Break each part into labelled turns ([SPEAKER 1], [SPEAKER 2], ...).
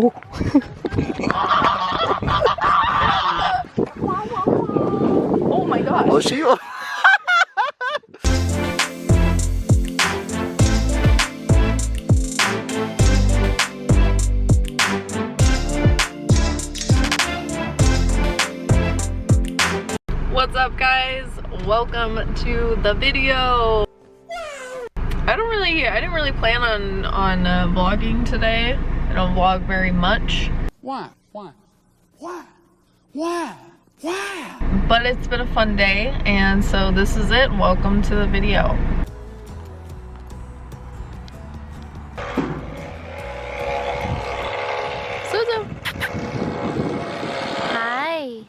[SPEAKER 1] Oh. Oh my gosh.
[SPEAKER 2] Oh, she.
[SPEAKER 1] What's up, guys? Welcome to the video. I didn't really plan on vlogging today. I don't vlog very much.
[SPEAKER 2] Why?
[SPEAKER 1] But it's been a fun day, and so this is it. Welcome to the video. Suzu.
[SPEAKER 3] Hi.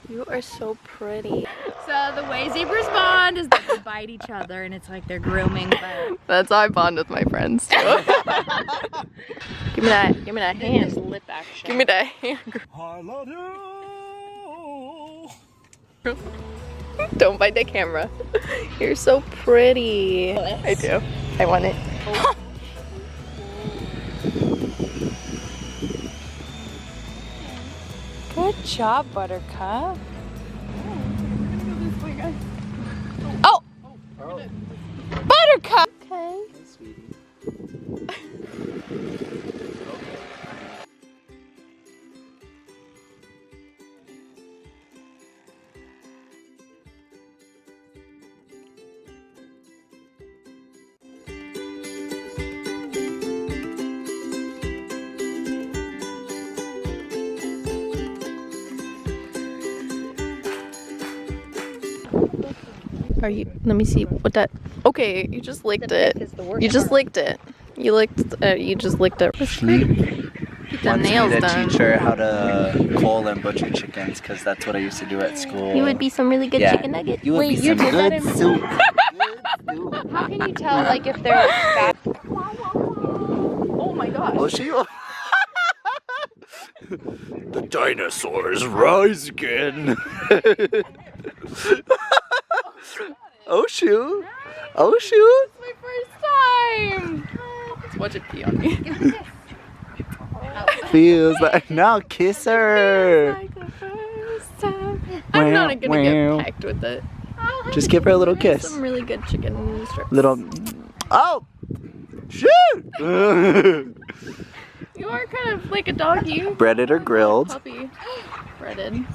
[SPEAKER 1] You are so pretty.
[SPEAKER 3] So the way zebras bond is that they bite each other and it's like they're grooming, but
[SPEAKER 1] That's how I bond with my friends too. Give me that hand.
[SPEAKER 3] lip action.
[SPEAKER 1] Give me that hand.
[SPEAKER 2] I love you.
[SPEAKER 1] Don't bite the camera. You're so pretty. I do. I want it.
[SPEAKER 3] Good job, Buttercup.
[SPEAKER 1] Oh!
[SPEAKER 3] Buttercup!
[SPEAKER 1] Okay. Are you? Let me see what that. Okay, you just licked it. You just licked it. You licked. You just licked it.
[SPEAKER 2] She
[SPEAKER 1] Get the
[SPEAKER 2] wants me
[SPEAKER 1] nails
[SPEAKER 2] to
[SPEAKER 1] done.
[SPEAKER 2] teach her how to cull and butcher chickens because that's what I used to do at school.
[SPEAKER 1] You would be some really good chicken nuggets.
[SPEAKER 2] You would
[SPEAKER 3] Wait,
[SPEAKER 2] be
[SPEAKER 3] you
[SPEAKER 2] some
[SPEAKER 3] did that
[SPEAKER 2] good
[SPEAKER 3] in-
[SPEAKER 2] soup.
[SPEAKER 3] How can you tell, like, if they're fat?
[SPEAKER 1] Oh my gosh.
[SPEAKER 2] Oh, she. The dinosaurs rise again. Oh shoot! Oh shoot!
[SPEAKER 1] My first time. Let's watch it pee on me.
[SPEAKER 2] Feels like now kiss her.
[SPEAKER 1] Like the first time. I'm not gonna get pecked with it.
[SPEAKER 2] Just give her a little kiss.
[SPEAKER 1] Some really good chicken strips.
[SPEAKER 2] Little. Oh! Shoot!
[SPEAKER 1] You are kind of like a doggy.
[SPEAKER 2] Breaded or grilled?
[SPEAKER 1] Puppy. Breaded.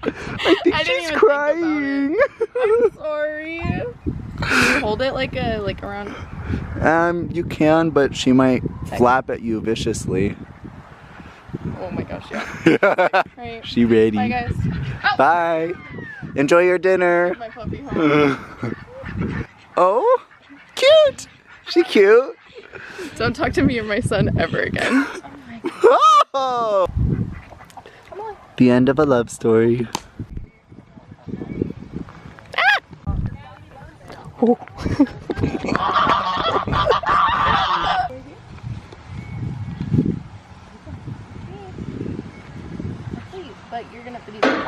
[SPEAKER 2] I think
[SPEAKER 1] I didn't
[SPEAKER 2] she's
[SPEAKER 1] even
[SPEAKER 2] crying.
[SPEAKER 1] I'm sorry. Can you hold it like around?
[SPEAKER 2] You can, but she might flap at you viciously.
[SPEAKER 1] Oh my gosh, yeah. Right.
[SPEAKER 2] She ready.
[SPEAKER 1] Bye, guys. Oh,
[SPEAKER 2] Bye. Enjoy your dinner.
[SPEAKER 1] my puppy home.
[SPEAKER 2] Oh, cute. She cute.
[SPEAKER 1] Don't talk to me or my son ever again.
[SPEAKER 2] Oh. The end of a love story.
[SPEAKER 1] Oh.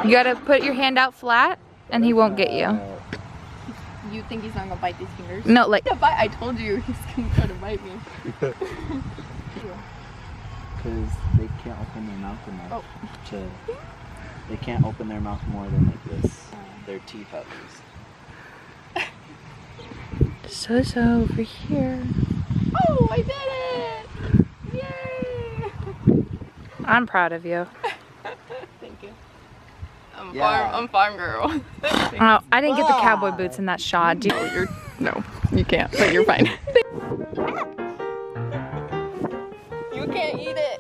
[SPEAKER 3] You gotta put your hand out flat and he won't get you.
[SPEAKER 1] You think he's not gonna bite these fingers?
[SPEAKER 3] No, like,
[SPEAKER 1] I told you he's gonna try to bite me.
[SPEAKER 2] Because they can't open their mouth enough to. They can't open their mouth more than like this. Their teeth at least.
[SPEAKER 3] so over here.
[SPEAKER 1] Oh, I did it! Yay!
[SPEAKER 3] I'm proud of you.
[SPEAKER 1] Thank you.
[SPEAKER 2] Yeah.
[SPEAKER 1] I'm farm girl.
[SPEAKER 3] Oh, I didn't get the cowboy boots in that shot. Do you?
[SPEAKER 1] No, you can't, but you're fine. You can't eat it.